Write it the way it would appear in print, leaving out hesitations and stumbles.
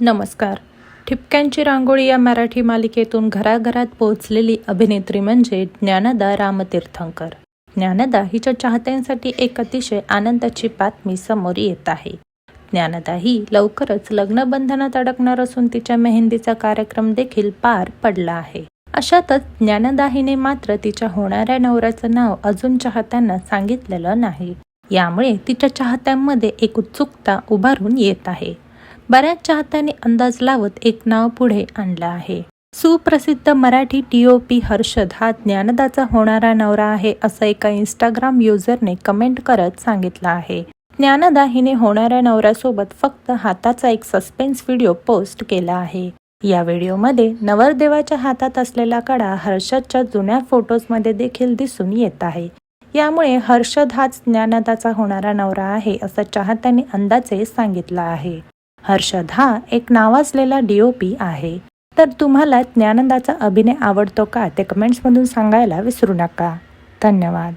नमस्कार. ठिपक्यांची रांगोळी या मराठी मालिकेतून घराघरात पोहोचलेली अभिनेत्री म्हणजे ज्ञानदा रामतीर्थंकर. ज्ञानदा हिच्या चाहत्यांसाठी एक अतिशय आनंदाची बातमी समोर येत आहे. ज्ञानदा ही लवकरच लग्नबंधनात अडकणार असून तिच्या मेहंदीचा कार्यक्रम देखील पार पडला आहे. अशातच ज्ञानदा हिने मात्र तिच्या होणाऱ्या नवऱ्याचं नाव अजून चाहत्यांना सांगितलेलं नाही. यामुळे तिच्या चाहत्यांमध्ये एक उत्सुकता उभारून येत आहे. बऱ्याच चाहत्यांनी अंदाज लावत एक नाव पुढे आणलं आहे. सुप्रसिद्ध मराठी DOP हर्षद हा ज्ञानदाचा होणारा नवरा आहे असं एका इंस्टाग्राम युजरने कमेंट करत सांगितलं आहे. ज्ञानदा हिने होणाऱ्या नवऱ्यासोबत फक्त हाताचा एक सस्पेन्स व्हिडिओ पोस्ट केला आहे. या व्हिडिओमध्ये नवरदेवाच्या हातात असलेला कडा हर्षदच्या जुन्या फोटोजमध्ये देखील दिसून येत आहे. यामुळे हर्षद हाच ज्ञानदाचा होणारा नवरा आहे असं चाहत्यांनी अंदाजे सांगितलं आहे. हर्षद हा एक नावाजलेला DOP आहे. तर तुम्हाला ज्ञानदाचा अभिनय आवडतो का ते कमेंट्समधून सांगायला विसरू नका. धन्यवाद.